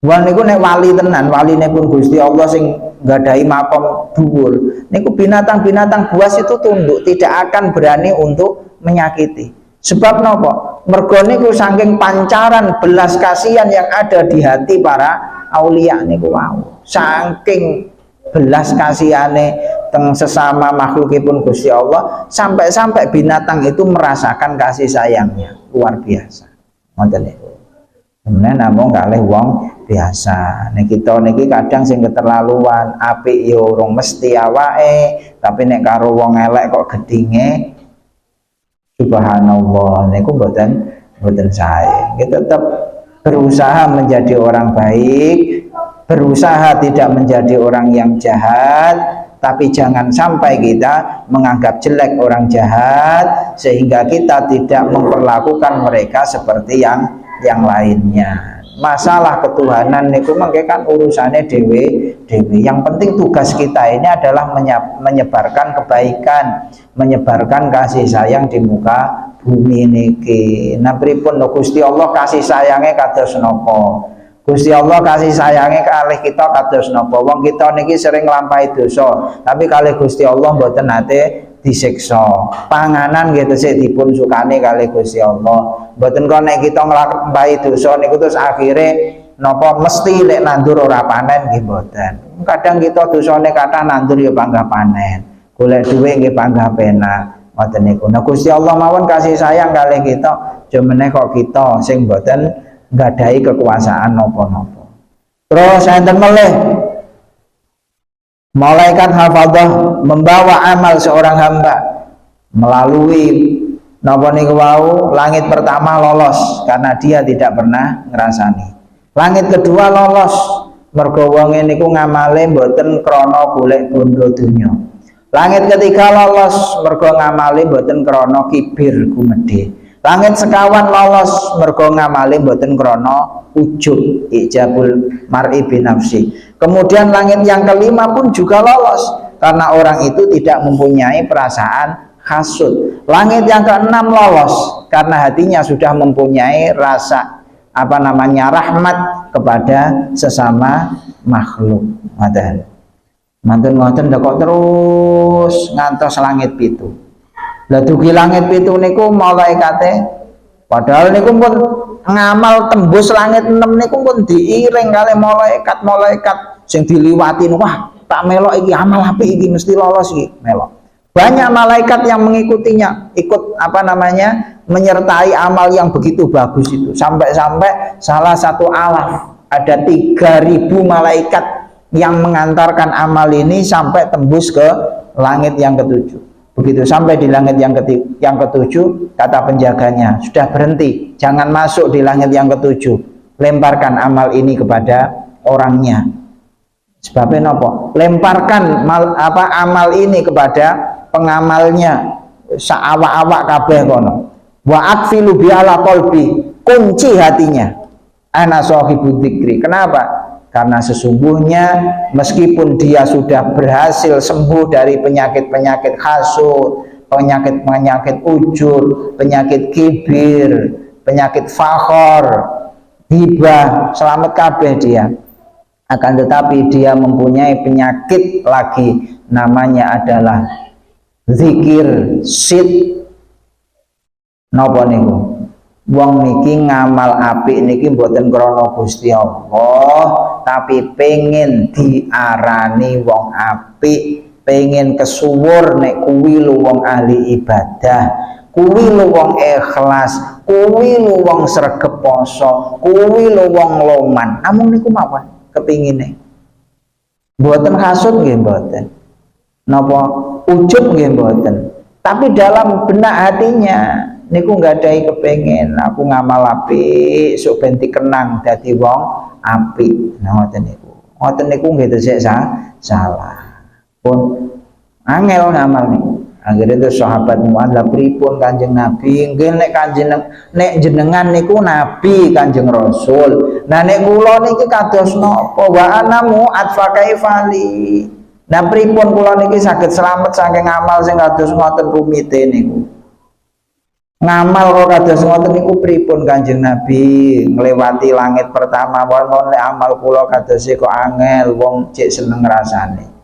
[SPEAKER 1] Wong niku nek wali tenan, waline pun Gusti Allah sing nggadahi makom dhuwur. Niku binatang-binatang buas itu tunduk, tidak akan berani untuk menyakiti. Sebab napa? Mergo niku saking pancaran belas kasihan yang ada di hati para aulia niku wau. Saking belas kasihane teng sesama makhlukipun Gusti Allah, sampai-sampai binatang itu merasakan kasih sayangnya. Luar biasa. Ngoten niku. Kemudian namung kalih wong biasa. Nek kita niki kadang sing keterlaluan, apik ya urung mesti awake, tapi nek karo wong elek kok gedinge subhanallah niku mboten sae. Kita tetap berusaha menjadi orang baik, berusaha tidak menjadi orang yang jahat, tapi jangan sampai kita menganggap jelek orang jahat sehingga kita tidak memperlakukan mereka seperti yang lainnya. masalah ketuhanan niku mengke kan urusannya dewe. Yang penting tugas kita ini adalah menyebarkan kebaikan, menyebarkan kasih sayang di muka bumi niki. Nah pripun Gusti Allah kasih sayangnya kados napa? Gusti Allah kasih sayangnya kalih kita kados napa? Wong kita niki sering nglampahi dosa, tapi kalih Gusti Allah mboten nate disiksa. Panganan gitu sih dipun sukani kalih Gusti Allah. Mboten kok nek kita nglampahi dosa niku terus akhire napa mesti lek nandur ora panen nggih mboten. Kadang kita dosane kathah nandur ya panggah panen. Golek dhuwit nggih panggah penak. Ngoten niku. Nah Gusti Allah mawon kasih sayang kalih kita, jemene kok kita sing mboten nggadahi kekuasaan napa-napa. Terus enten melih malaikat hafadzah membawa amal seorang hamba melalui napa niku wau. Langit pertama lolos karena dia tidak pernah ngrasani. Langit kedua lolos mergo wong niku ngamale mboten krana golek bondo donya. Langit ketiga lolos mergo ngamale mboten krana kibir gumedhe. Langit sekawan lolos mergo ngamali mboten krana ujub ijabul mar'i binafsi. Kemudian langit yang kelima pun juga lolos karena orang itu tidak mempunyai perasaan hasud. Langit yang keenam lolos karena hatinya sudah mempunyai rasa rahmat kepada sesama makhluk. Mantun kok terus ngantos langit pitu. Lah dugi langit pitu niku malaikate padahal niku pun ngamal tembus langit 6 niku pun diiring kali malaikat sing diliwati. Wah, tak melok iki amal apik iki mesti lolos iki, melok. Banyak malaikat yang mengikutinya, ikut menyertai amal yang begitu bagus itu. Sampai-sampai salah satu alaf ada 3.000 malaikat yang mengantarkan amal ini sampai tembus ke langit yang ketujuh. Begitu sampai di langit yang ketujuh, kata penjaganya, sudah berhenti, jangan masuk di langit yang ketujuh, lemparkan amal ini kepada orangnya. Sebabnya nopo? Lemparkan amal ini kepada pengamalnya, saawak-awak kabeh kono. Wa akfilu bi ala qalbi, kunci hatinya. Ana sahibud dzikri. Kenapa? Karena sesungguhnya meskipun dia sudah berhasil sembuh dari penyakit-penyakit hasud, penyakit-penyakit ujur, penyakit kibir, penyakit fakhor, hibah, selamat kabeh dia. Akan tetapi dia mempunyai penyakit lagi, namanya adalah zikir sid. Napa niku? Wong niki ngamal apik niki mboten krana Gusti Allah, tapi pengen diarani wong apik, pengen kesuwur nek kuwi lho wong ahli ibadah, kuwi lho wong ikhlas, kuwi lho wong sregep poso, kuwi lho wong loman. Namung niku mawon kepingine. Mboten hasud nggih mboten. Napa ujub nggih mboten. Tapi dalam benak hatinya niku nggadahi kepengen aku ngamal apik sok ben dikenang dadi wong apik. Nah ngoten niku nggih tesih salah. Pun angel ngamal niku. Akhirnya itu sahabat Mu'adz lah pripun Kanjeng Nabi, nggih nek jenengan niku nabi Kanjeng Rasul. Nah nek kula niki kados napa? Wa ana Mu'adz fa kaifali. Nah pripun kula niki saged slamet saking amal sing kados ngoten rumite niku. Ngamal kok kados ngoten niku pripun Kanjeng Nabi, nglewati langit pertama wonten amal kula kadose kok angel wong cek seneng rasane.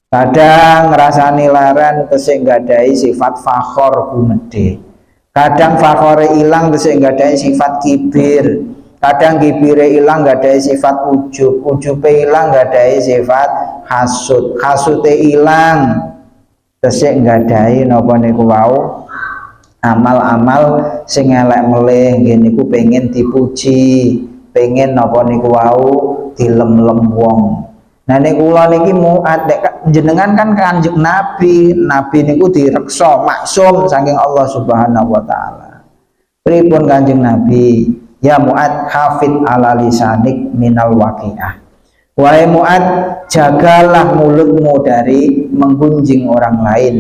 [SPEAKER 1] Kadang ngrasani laran tesih nggadahi sifat fakhor gumedhe. Kadang fakhore ilang tesih nggadahi sifat kibir. Kadang kibire ilang nggadahi sifat ujub, ujube ilang nggadahi sifat hasud, hasude ilang tesih nggadahi napa niku wau amal-amal sing elek meleh nggih niku pengen dipuji, pengen napa niku wau dilem-lem wong. Nah niku kula niki Mu'adz jenengan kan Kanjeng Nabi niku direksa maksum saking Allah Subhanahu wa taala. Pripun Kanjeng Nabi? Ya Mu'adz hafid ala lisanik minal waqiah. Wahai Mu'adz, jagalah mulutmu dari menggunjing orang lain.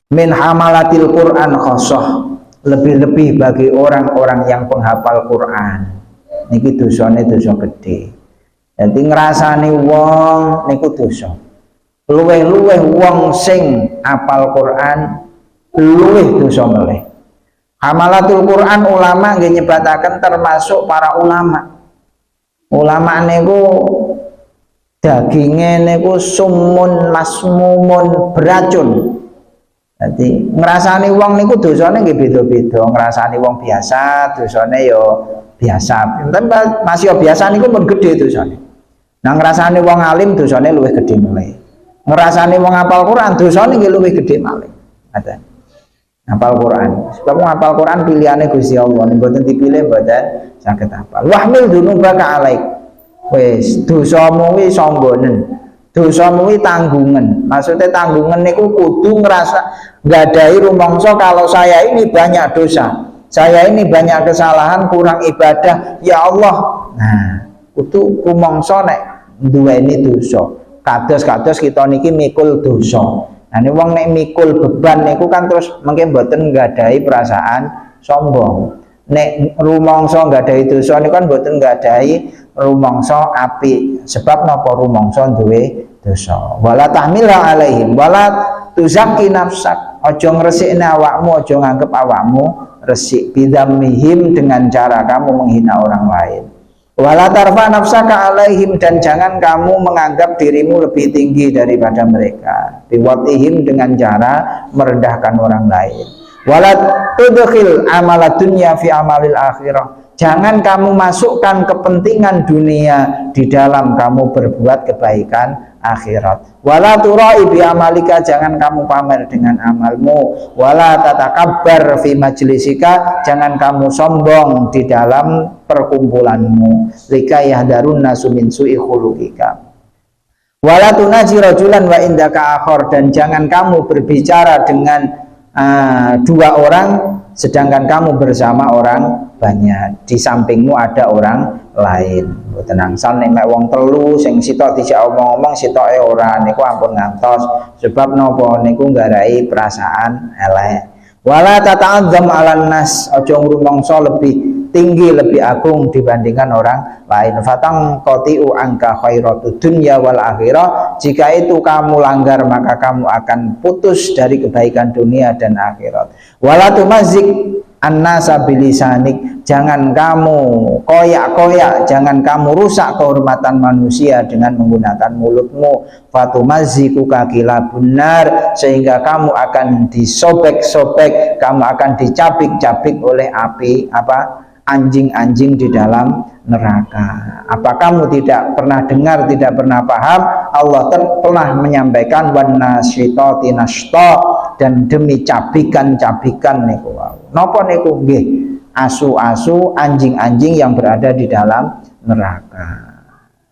[SPEAKER 1] Min hamalatil Quran khosoh, lebih-lebih bagi orang-orang yang penghafal Quran. niki dosane dosa gedhe. Dadi ngrasani wong niku dosa. Luweh-luweh wong sing apal Quran luweh dosa meleh. Hamalatul Quran ulama nggih nyebataken termasuk para ulama. Ulama niku daginge niku sumun masmumun beracun. Jadi ngrasani wong niku dosane nggih beda-beda. Ngrasani wong biasa dosane ya biasa. Enten masih biasa niku pun gedhe dosane. Nah ngrasani wong alim dosane luwih gedhe meneh. Ngrasani wong hafal Quran dosane nggih luwih gedhe malih. Ada. Hafal Quran. Sebab hafal Quran pilihane Gusti Allah, mboten dipilih mboten saged hafal. Wahmil dunubaka alaik. Wis dosamu kuwi sanggonen. Dosamu kuwi tanggungan. Maksudnya tanggungan niku kudu ngerasa nggadahi rumangsa kalau saya ini banyak dosa. Saya ini banyak kesalahan, kurang ibadah. Ya Allah. Nah, kudu rumangsa nek duweni dosa. Kados-kados kita niki mikul dosa. Nah, ini wong nek mikul beban niku kan terus mungkin mboten nggadahi perasaan sombong. Nek rumangsa nggadahi dosa niku kan mboten nggadahi rumangsa apik. Sebab napa rumangsa duwe dosa. Wala tahmilha alaihim wala tuzakki nafsak. Aja ngresikne awakmu, aja nganggep awakmu resik bidammihim dengan cara kamu menghina orang lain. Wala tarfa nafsaka alaihim dan jangan kamu menganggap dirimu lebih tinggi daripada mereka. Biwatihim dengan cara merendahkan orang lain. Wala tudkhil amala dunya fi amalil akhirah. Jangan kamu masukkan kepentingan dunia di dalam kamu berbuat kebaikan akhirat. Wala turai bi amalika, jangan kamu pamer dengan amalmu. Wala tatakabbar fi majlisika, jangan kamu sombong di dalam perkumpulanmu. Lika yahdarun nasu min su'i khuluqika. Wala tunaji rajulan wa indaka akhor, dan jangan kamu berbicara dengan dua orang sedangkan kamu bersama orang banyak, di sampingmu ada orang lain. Tenang sal nek wong telu sing sitok dijak omong-omong sitoke ora niku ampun ngantos, sebab napa niku nggarai perasaan elek. Wala tata'azzam 'alan nas, aja ngrumangsa lebih tinggi, lebih agung dibandingkan orang lain. Fatang qati'u angka khairatud dunya wal akhirah, jika itu kamu langgar maka kamu akan putus dari kebaikan dunia dan akhirat. Wala tumazik an-nasa bilisanik, jangan kamu koyak-koyak, jangan kamu rusak kehormatan manusia dengan menggunakan mulutmu. Fatumaziku kakila benar, sehingga kamu akan disobek-sobek, kamu akan dicabik-cabik oleh api anjing-anjing di dalam neraka. Apa kamu tidak pernah dengar, tidak pernah paham? Allah pernah menyampaikan wan nasyitati nashta, dan demi cabikan-cabikan niku. Napa niku nggih? Asu-asu, anjing-anjing yang berada di dalam neraka.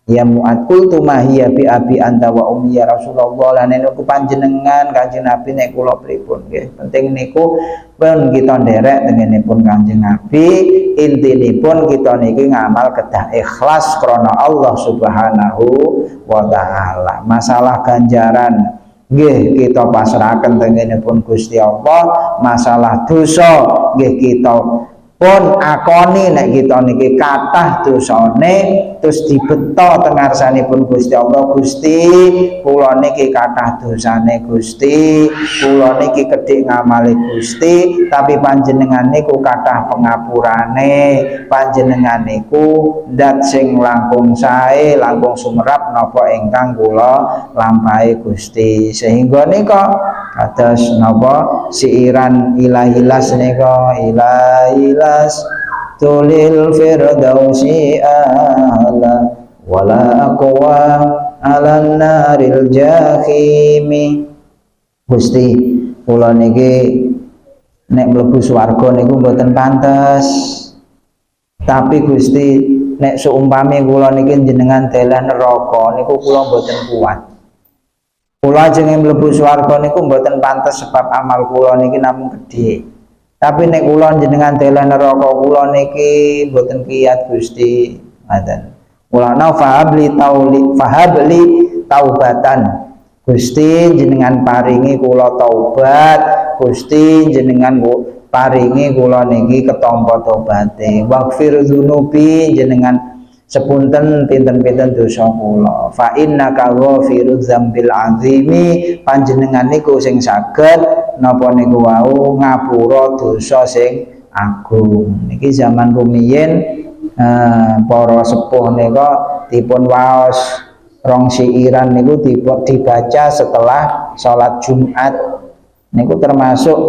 [SPEAKER 1] Ya Mu'ad qultu ma hiya bi abi anta wa ummi ya Rasulullah, lan niku panjenengan Kanjeng Nabi nek kula pripun nggih. Penting niku pun kita nderek tengenipun Kanjeng Nabi, intinipun kita niki ngamal kedah ikhlas krana Allah Subhanahu wa taala. Masalah ganjaran nggih kita pasrahaken tengenipun Gusti Allah, masalah dosa nggih kita pun akoni nek kita niki kathah dosane terus dibeto teng ngarsanipun Gusti Allah. Gusti, kula niki kathah dosane Gusti, kula niki kedhik ngamale Gusti, tapi panjenengan niku kathah pengapurane, panjenengan niku ndat sing langkung sae, langkung sumerap napa ingkang kula lampahi Gusti. Sehingga nika kados napa siiran ilahilas nika ilahilas tulil firdausi ala wala aqwa ala naril jahimi. Gusti, kula niki nek mlebu swarga niku mboten pantes, tapi Gusti nek seumpami kula niki jenengan dalan neraka niku kula mboten kuat. Kula jenenge mlebu swarga niku mboten pantes sebab amal kula niki namung gedhe. Tapi nek kula jenengan dalan neraka kula niki mboten kiyat Gusti. Ngoten. Kula na fahabli taubatan. Gusti jenengan paringi kula taubat, Gusti jenengan paringi kula niki ketampa tobaté. Waghfir dzunubi jenengan sepunten pinten-pinten dosa kula. Fa innaka ghafirudz dzambil azimi, panjenengan niku sing saged napa niku wau ngapura dosa sing agung. Niki zaman rumiyin para sepuh nika dipun waos rong siiran niku dibaca setelah salat Jumat. Niku termasuk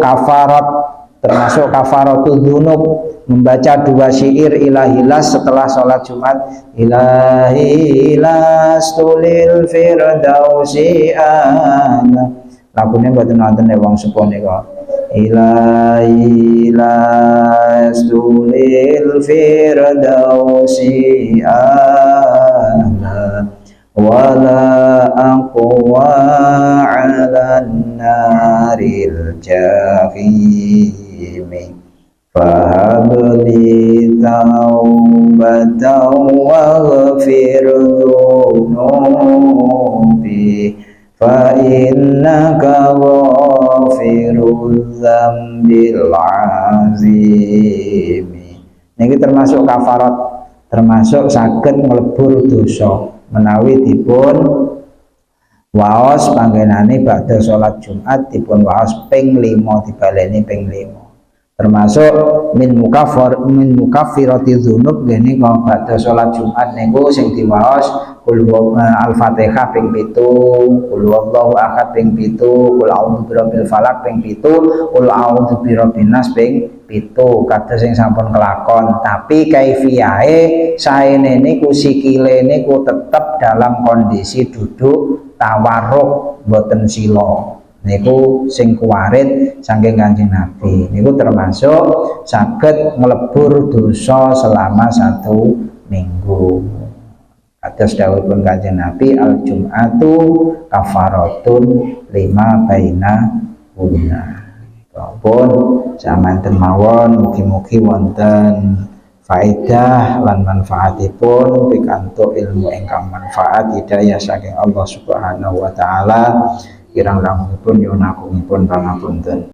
[SPEAKER 1] kafaratul dzunub, membaca 2 syair ilahilas setelah sholat Jumat. Ilahilas tulil firdausi ana, lagune mboten wonten wong sepuh nika. Ilahilas tulil firdausi ana wala aqwa 'alan naril jahimi fahabli taubatan waghfir dhunubi fa innaka ghafirudz dzambil azimi. Niki termasuk kafarat, termasuk saged nglebur dosa menawi dipun waos panggenane badhe salat Jumat dipun waos ping 5 dibaleni ping 5. Termasuk min mukaffirati dzunub ngene kok badhe salat Jumat niku sing diwaos Al-Fatihah ping 7, qul huwallahu ahad ping 7, qul a'udzu birabbil falaq ping 7, qul a'udzu birabbin nas ping 7 kados sing sampun kelakon. Tapi kaifiyahe saene niku sikile niku tetep dalam kondisi duduk tawarruk boten sila. Niku sing kuwarit saking Kanjeng Nabi. Niku termasuk saged nglebur dosa selama 1 minggu. Atas dawuhipun Kanjeng Nabi, al Jum'atu kafaratun lima baina hunna. Pun samanten mawon mugi-mugi wonten faedah lan manfaatipun pikantuk ilmu ingkang manfaat hidayah saking Allah Subhanahu wa taala. Kirang langkungipun yunakungipun pangapunten.